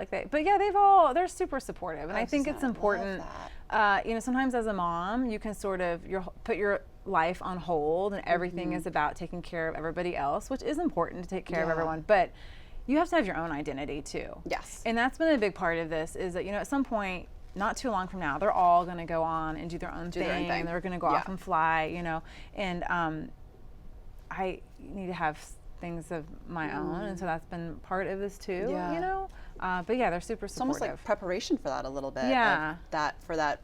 Speaker 2: They're super supportive, and I think it's important. Sometimes as a mom, you can sort of put your life on hold, and everything is about taking care of everybody else, which is important to take care of everyone, but you have to have your own identity too.
Speaker 3: Yes.
Speaker 2: And that's been a big part of this, is that at some point, not too long from now, they're all going to go on and do their own thing, and they're going to go off and fly, and I need to have things of my own, and so that's been part of this too. But yeah, they're super supportive.
Speaker 3: It's almost like preparation for that a little bit.
Speaker 2: Yeah.
Speaker 3: For that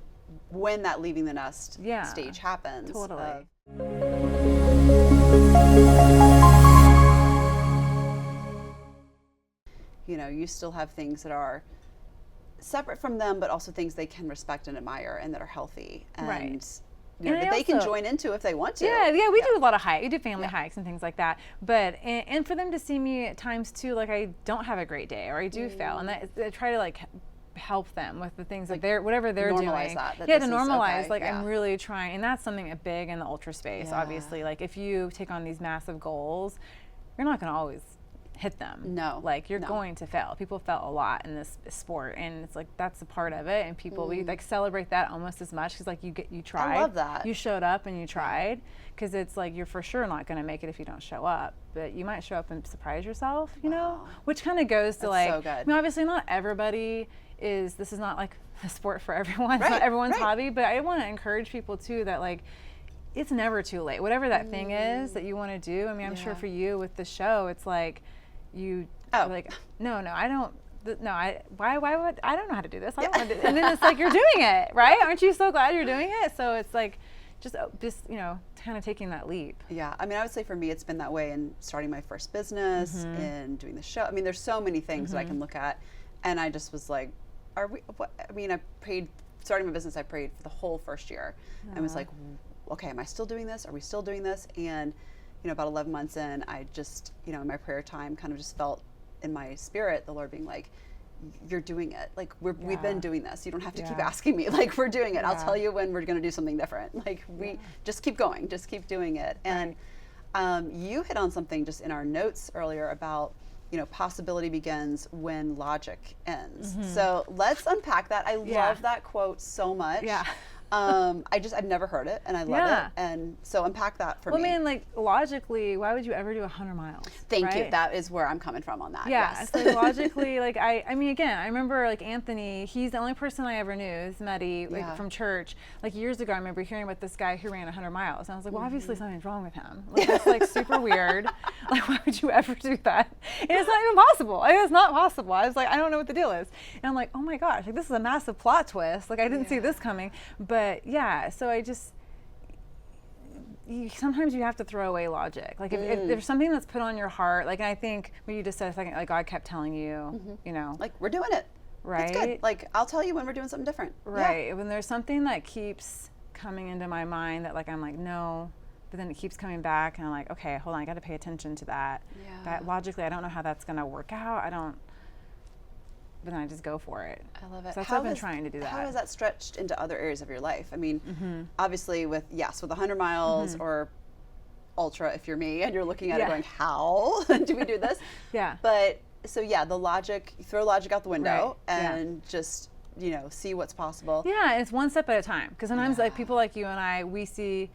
Speaker 3: when that leaving the nest stage happens.
Speaker 2: Totally.
Speaker 3: You still have things that are separate from them, but also things they can respect and admire and that are healthy. And that they can join into if they want to.
Speaker 2: Yeah, we do a lot of hikes. We do family hikes and things like that. But and for them to see me at times too, like I don't have a great day or I do fail, and I try to help them with the things that whatever they're doing.
Speaker 3: That to
Speaker 2: normalize. I'm really trying, and that's something big in the ultra space. Obviously, like if you take on these massive goals, you're not going to always hit them.
Speaker 3: No.
Speaker 2: Like, you're going to fail. People fail a lot in this sport, and it's like, that's a part of it. And people, we like celebrate that almost as much, because like you tried.
Speaker 3: I love that.
Speaker 2: You showed up and you tried, because it's like, you're for sure not going to make it if you don't show up, but you might show up and surprise yourself, you know, which kind of goes to
Speaker 3: That's
Speaker 2: like,
Speaker 3: so good.
Speaker 2: I mean, obviously not everybody this is not like a sport for everyone. It's not everyone's hobby, but I want to encourage people too that like, it's never too late. Whatever that thing is that you want to do. I mean, I'm sure for you with the show, it's like you're like, no, I don't. Why would I don't know how to do this? I don't want to do. And then it's like, you're doing it, right? Aren't you so glad you're doing it? So it's like, just kind of taking that leap.
Speaker 3: Yeah, I mean, I would say for me, it's been that way in starting my first business and doing the show. I mean, there's so many things that I can look at, and I just was like, starting my business, I prayed for the whole first year, and was like, okay, am I still doing this? Are we still doing this? And, about 11 months in, I just, in my prayer time, kind of just felt in my spirit, the Lord being like, you're doing it. Like, we've been doing this. You don't have to keep asking me. Like, we're doing it. I'll tell you when we're going to do something different. Like, we just keep going, just keep doing it. And you hit on something just in our notes earlier about, possibility begins when logic ends. So let's unpack that. I love that quote so much.
Speaker 2: Yeah.
Speaker 3: I've never heard it, and I love it. And so unpack that for me.
Speaker 2: Well, I mean, like, logically, why would you ever do 100 miles?
Speaker 3: Thank you. That is where I'm coming from on that.
Speaker 2: Yeah.
Speaker 3: Yes.
Speaker 2: So logically, like, I mean, again, I remember like Anthony, he's the only person I ever knew, Smetty, like from church. Like, years ago, I remember hearing about this guy who ran 100 miles. And I was like, well, obviously something's wrong with him. Like, that's like super weird. Like, why would you ever do that? And it's not even possible. Like, it's not possible. I was like, I don't know what the deal is. And I'm like, oh my gosh, like, this is a massive plot twist. Like, I didn't see this coming. But yeah, so I just, sometimes you have to throw away logic. Like, if there's something that's put on your heart, like, and I think what you just said a second, like, God kept telling you,
Speaker 3: like, we're doing it.
Speaker 2: Right.
Speaker 3: It's good. Like, I'll tell you when we're doing something different.
Speaker 2: Right. Yeah. When there's something that keeps coming into my mind that, like, I'm like, no, but then it keeps coming back, and I'm like, okay, hold on, I got to pay attention to that. Yeah. That logically, I don't know how that's going to work out. But then I just go for it.
Speaker 3: I love it.
Speaker 2: So that's what I've been trying to do that.
Speaker 3: How has that stretched into other areas of your life? I mean, obviously with 100 miles or ultra, if you're me, and you're looking at it going, how do we do this? But so the logic, you throw logic out the window and just, see what's possible.
Speaker 2: Yeah, and it's one step at a time. Because sometimes like people like you and I, we see,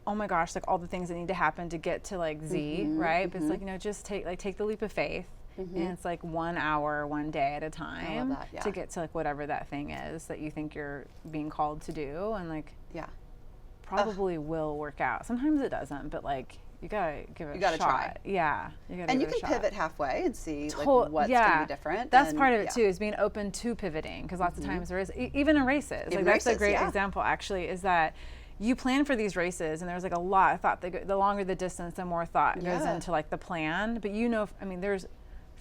Speaker 2: oh my gosh, like all the things that need to happen to get to like Z, right? But it's like, just take the leap of faith. And it's like 1 hour, 1 day at a time to get to like whatever that thing is that you think you're being called to do, and like probably will work out. Sometimes it doesn't, but like you gotta give it a shot. You gotta try. Yeah, you gotta.
Speaker 3: And you can pivot halfway and see like what's gonna be different.
Speaker 2: That's part of it too, is being open to pivoting, because lots of times there is, even in races. Like that's a great example actually, is that you plan for these races, and there's like a lot of thought. The longer the distance, the more thought goes into like the plan. But I mean, there's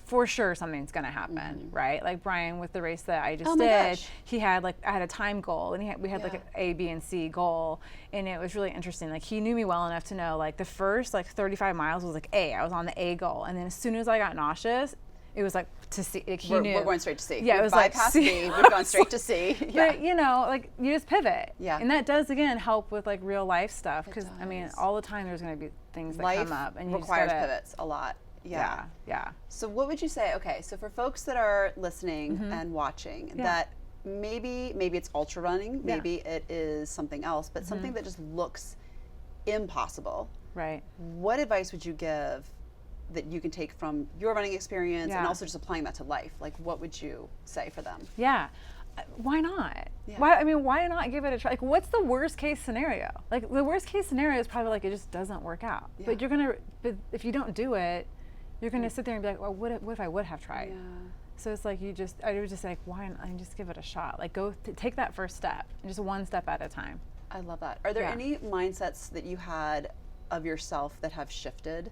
Speaker 2: for sure something's going to happen, right? Like Brian with the race that I just did, he had I had a time goal, and we had like an A, B, and C goal, and it was really interesting. Like he knew me well enough to know like the first like 35 miles was like A, I was on the A goal, and then as soon as I got nauseous, it was like to C. Like he knew.
Speaker 3: We're going straight to C.
Speaker 2: Yeah, it was like
Speaker 3: bypass B, we've gone straight to C.
Speaker 2: But like you just pivot. Yeah. And that does again help with like real life stuff, because I mean all the time there's going to be things that come up, and you
Speaker 3: requires
Speaker 2: just gotta,
Speaker 3: pivots a lot. Yeah.
Speaker 2: Yeah.
Speaker 3: So what would you say, okay, so for folks that are listening and watching, that maybe it's ultra running, maybe it is something else, but something that just looks impossible.
Speaker 2: Right.
Speaker 3: What advice would you give that you can take from your running experience and also just applying that to life? Like, what would you say for them?
Speaker 2: Yeah. Why not? Yeah. Why not give it a try? Like, what's the worst case scenario? Like, the worst case scenario is probably like it just doesn't work out. Yeah. But if you don't do it, you're gonna sit there and be like, well, what if I would have tried? Yeah. So it's like I would just say, like, why not just give it a shot? Like, go take that first step, and just one step at a time.
Speaker 3: I love that. Are there any mindsets that you had of yourself that have shifted?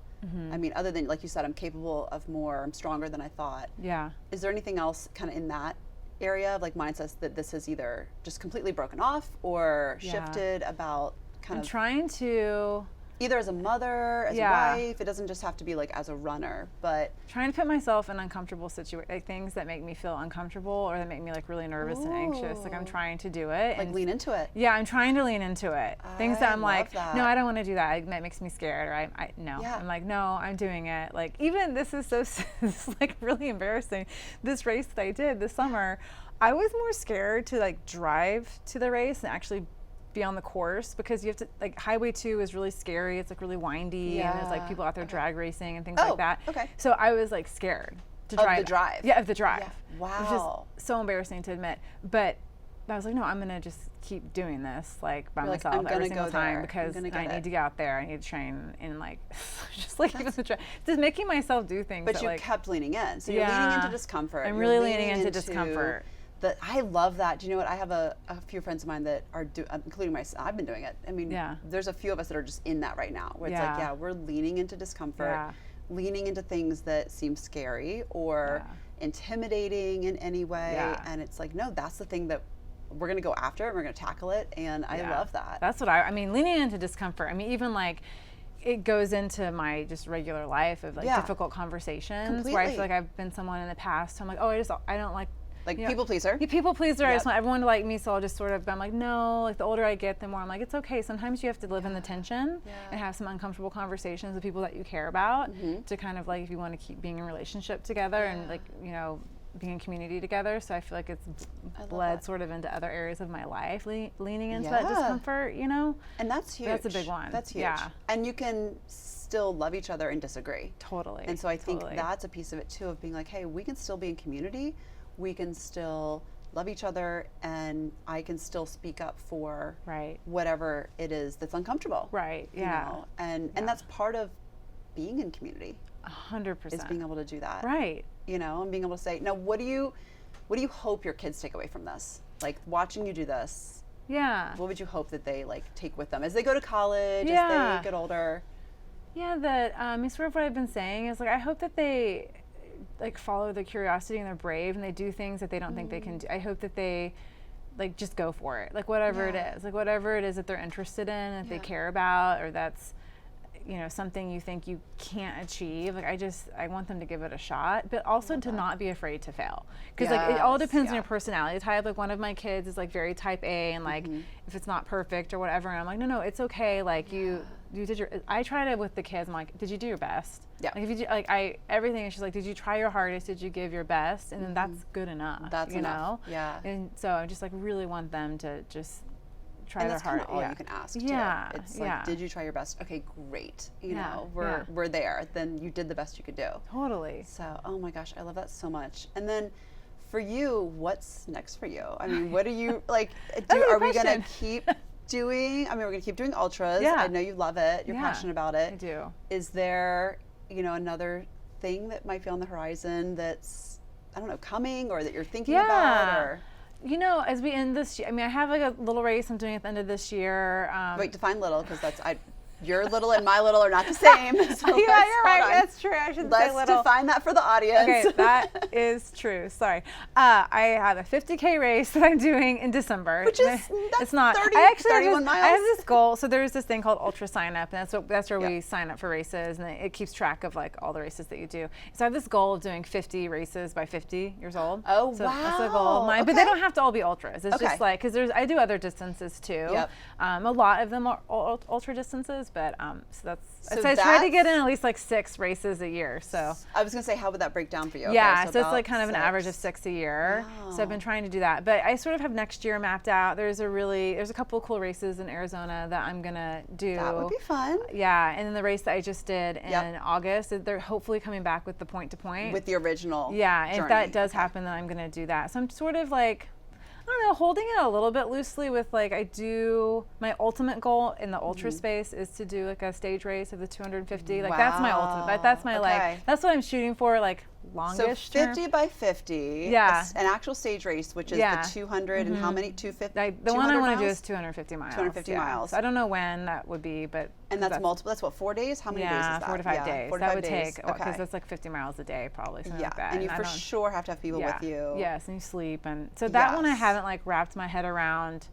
Speaker 3: I mean, other than, like you said, I'm capable of more, I'm stronger than I thought. Yeah. Is there anything else kind of in that area of like mindsets that this has either just completely broken off or shifted about kind of?
Speaker 2: I'm trying to
Speaker 3: either as a mother, as a wife. It doesn't just have to be like as a runner, but
Speaker 2: trying to put myself in uncomfortable like things that make me feel uncomfortable or that make me like really nervous and anxious. Like I'm trying to do it.
Speaker 3: Like lean into it.
Speaker 2: Yeah, I'm trying to lean into it. Things that I'm like, no, I don't want to do that. That makes me scared. Or no. I'm like, no, I'm doing it. Like even this is like really embarrassing. This race that I did this summer, I was more scared to like drive to the race and actually be on the course, because you have to, like, Highway 2 is really scary. It's like really windy, and there's like people out there drag racing and things like that. So I was like scared to drive.
Speaker 3: Of the drive.
Speaker 2: Yeah, of the drive.
Speaker 3: Yeah. Wow.
Speaker 2: Which is so embarrassing to admit. But I was like, no, I'm gonna just keep doing this like by myself every single time, because I need to get out there. I need to train and like just like even the drive, just making myself do things.
Speaker 3: But
Speaker 2: that,
Speaker 3: you
Speaker 2: like,
Speaker 3: kept leaning in. So you're leaning into discomfort.
Speaker 2: I'm really leaning into discomfort.
Speaker 3: I love that. Do you know what? I have a few friends of mine that are including myself. I've been doing it. I mean, there's a few of us that are just in that right now, where it's like, we're leaning into discomfort, leaning into things that seem scary or intimidating in any way. And it's like, no, that's the thing that we're going to go after, and we're going to tackle it. And I love that.
Speaker 2: That's what I mean, leaning into discomfort. I mean, even like, it goes into my just regular life of like difficult conversations. Completely. Where I feel like I've been someone in the past, so I'm like, oh, I don't like,
Speaker 3: people pleaser.
Speaker 2: People pleaser. I just want everyone to like me, so I'll just sort of, I'm like, no, like the older I get, the more I'm like, it's okay. Sometimes you have to live in the tension and have some uncomfortable conversations with people that you care about to kind of like, if you want to keep being in a relationship together and like, you know, being in community together. So I feel like it's bled sort of into other areas of my life, leaning into that discomfort, you know?
Speaker 3: And that's huge.
Speaker 2: That's a big one.
Speaker 3: That's huge. Yeah. And you can still love each other and disagree.
Speaker 2: Totally.
Speaker 3: And so I think that's a piece of it too, of being like, hey, we can still be in community. We can still love each other, and I can still speak up for whatever it is that's uncomfortable.
Speaker 2: Right. Yeah.
Speaker 3: You know? And that's part of being in community.
Speaker 2: 100%.
Speaker 3: Is being able to do that.
Speaker 2: Right.
Speaker 3: You know, and being able to say, now what do you hope your kids take away from this? Like watching you do this.
Speaker 2: Yeah.
Speaker 3: What would you hope that they like take with them as they go to college, as they get older?
Speaker 2: Yeah, that sort of what I've been saying is like, I hope that they like follow their curiosity and they're brave and they do things that they don't think they can do. I hope that they like just go for it, like whatever it is, like whatever it is that they're interested in, that they care about, or that's, you know, something you think you can't achieve. Like I want them to give it a shot, but also to not be afraid to fail, because like it all depends on your personality type. Like one of my kids is like very type A, and like if it's not perfect or whatever, and I'm like, no, it's okay. Like you did your. I tried it with the kids. I'm like, did you do your best? Yeah. Like if you do, everything is just like, did you try your hardest? Did you give your best? And then that's good enough.
Speaker 3: That's enough.
Speaker 2: You know?
Speaker 3: Yeah.
Speaker 2: And so I just like really want them to just try
Speaker 3: and
Speaker 2: their
Speaker 3: that's kind
Speaker 2: hardest.
Speaker 3: of all you can ask too. It's like, did you try your best? Okay, great. You know, we're there. Then you did the best you could do.
Speaker 2: Totally.
Speaker 3: So, oh my gosh, I love that so much. And then for you, what's next for you? I mean, what are you like? Are we gonna keep doing? I mean, we're gonna keep doing ultras.
Speaker 2: Yeah.
Speaker 3: I know you love it. You're passionate about it.
Speaker 2: I do.
Speaker 3: Is there, you know, another thing that might be on the horizon that's, I don't know, coming, or that you're thinking about, or?
Speaker 2: You know, as we end this year, I mean, I have like a little race I'm doing at the end of this year.
Speaker 3: Wait, define little, because that's, your little and my little are not the same. So
Speaker 2: you're right. That's true. I shouldn't say little.
Speaker 3: Let's define that for the audience.
Speaker 2: Okay, that is true. Sorry. I have a 50K race that I'm doing in December.
Speaker 3: Which is,
Speaker 2: it's not.
Speaker 3: 31 miles.
Speaker 2: I have this goal. So there's this thing called Ultra Sign Up, and that's where we sign up for races, and it keeps track of like all the races that you do. So I have this goal of doing 50 races by 50 years old.
Speaker 3: Oh,
Speaker 2: so
Speaker 3: wow.
Speaker 2: That's the goal of mine. But they don't have to all be ultras. It's just like, because I do other distances too.
Speaker 3: Yep.
Speaker 2: A lot of them are ultra distances, but so I try to get in at least like 6 races a year. So
Speaker 3: I was gonna say, how would that break down for you?
Speaker 2: Yeah,
Speaker 3: okay,
Speaker 2: so it's like kind of an average of 6 a year. Wow. So I've been trying to do that, but I sort of have next year mapped out. There's a couple of cool races in Arizona that I'm gonna do.
Speaker 3: That would be fun.
Speaker 2: Yeah, and then the race that I just did in August, they're hopefully coming back with the point to point.
Speaker 3: With the original.
Speaker 2: Yeah, and
Speaker 3: journey.
Speaker 2: if that does happen, then I'm gonna do that. So I'm sort of like, I don't know, holding it a little bit loosely with like, my ultimate goal in the ultra space is to do like a stage race of the 250. Like that's my ultimate, that's my like, that's what I'm shooting for, like longish.
Speaker 3: So 50 by 50.
Speaker 2: Yeah.
Speaker 3: An actual stage race, which is the 200 and how many? 250?
Speaker 2: The one I want to do is 250 miles.
Speaker 3: 250 miles.
Speaker 2: So I don't know when that would be, but.
Speaker 3: And that's multiple, that's what, 4 days? How many days is that?
Speaker 2: 4 to 5 days.
Speaker 3: 4 to
Speaker 2: that
Speaker 3: 5
Speaker 2: would
Speaker 3: days.
Speaker 2: take, because that's like 50 miles a day probably, something like that.
Speaker 3: And you for sure have to have people with you.
Speaker 2: Yes, and you sleep. And so that one I haven't like wrapped my head around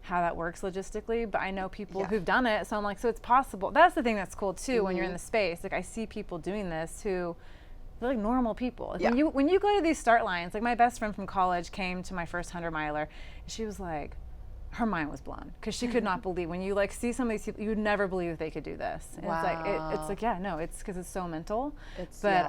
Speaker 2: how that works logistically, but I know people who've done it. So I'm like, so it's possible. That's the thing that's cool too, when you're in the space. Like I see people doing this who, they're like normal people. Like when you go to these start lines, like my best friend from college came to my first 100 miler, and she was like, her mind was blown because she could not believe, when you like see some of these people, you would never believe they could do this. And it's like yeah, no, it's because it's so mental. But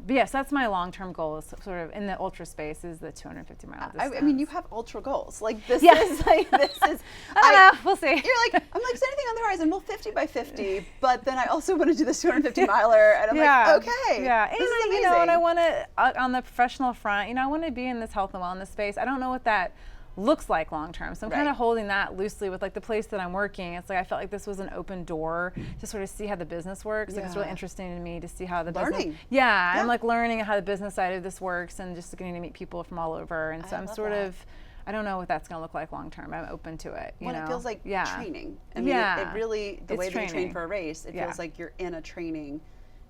Speaker 2: yes, that's my long-term goal, is sort of in the ultra space, is the 250 mile distance.
Speaker 3: I mean, you have ultra goals. Like this is like this is.
Speaker 2: I don't know. We'll see.
Speaker 3: You're like, I'm like, is anything on the horizon? Well, 50 by 50, but then I also want to do this 250 miler, and I'm like, okay,
Speaker 2: yeah,
Speaker 3: this
Speaker 2: and
Speaker 3: is amazing.
Speaker 2: you know, and I want to on the professional front, you know, I want to be in this health and wellness space. I don't know what that looks like long term, so I'm kind of holding that loosely with like the place that I'm working. It's like I felt like this was an open door to sort of see how the business works. Like it's really interesting to me to see how the business. I'm like learning how the business side of this works, and just getting to meet people from all over. And so I'm sort of, I don't know what that's going to look like long term. I'm open to it. You know?
Speaker 3: It feels like training. I mean, it really, the way that you train for a race, it feels like you're in a training,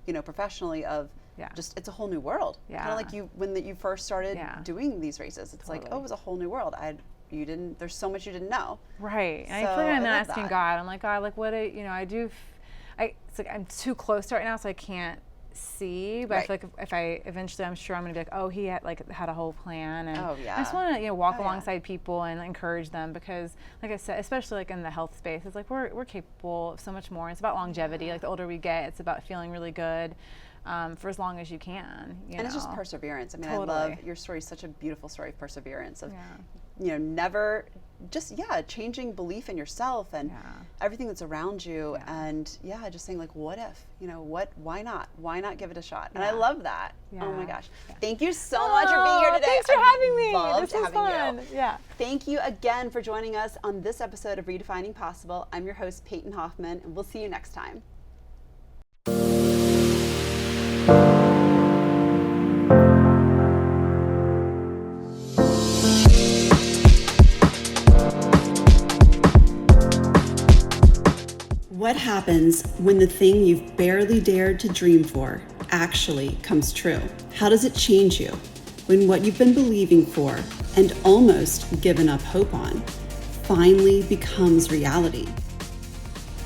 Speaker 3: you know, professionally of. Just it's a whole new world. Kind of like when you first started doing these races. It's like, oh, it was a whole new world. There's so much you didn't know.
Speaker 2: Right.
Speaker 3: So
Speaker 2: and I feel like I'm asking God. I'm like, God, like what it's like I'm too close right now, so I can't see. But I feel like if I eventually, I'm sure I'm gonna be like, oh, he had a whole plan. And I just want to walk alongside people and encourage them, because like I said, especially like in the health space, it's like we're capable of so much more. It's about longevity. Like the older we get, it's about feeling really good. For as long as you can, and
Speaker 3: it's just perseverance. I mean, I love your story. Such a beautiful story of perseverance. Of you know, never just changing belief in yourself and everything that's around you, and just saying like, what if? You know, why not? Why not give it a shot? And I love that. Oh my gosh! Thank you so much for being here today.
Speaker 2: Thanks for having me.
Speaker 3: Loved
Speaker 2: this was fun.
Speaker 3: You.
Speaker 2: Yeah.
Speaker 3: Thank you again for joining us on this episode of Redefining Possible. I'm your host, Peyton Hoffman, and we'll see you next time.
Speaker 1: What happens when the thing you've barely dared to dream for actually comes true? How does it change you when what you've been believing for and almost given up hope on finally becomes reality?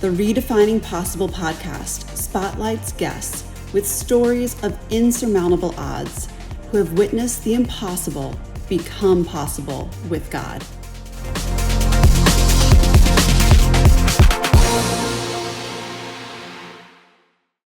Speaker 1: The Redefining Possible podcast spotlights guests with stories of insurmountable odds who have witnessed the impossible become possible with God.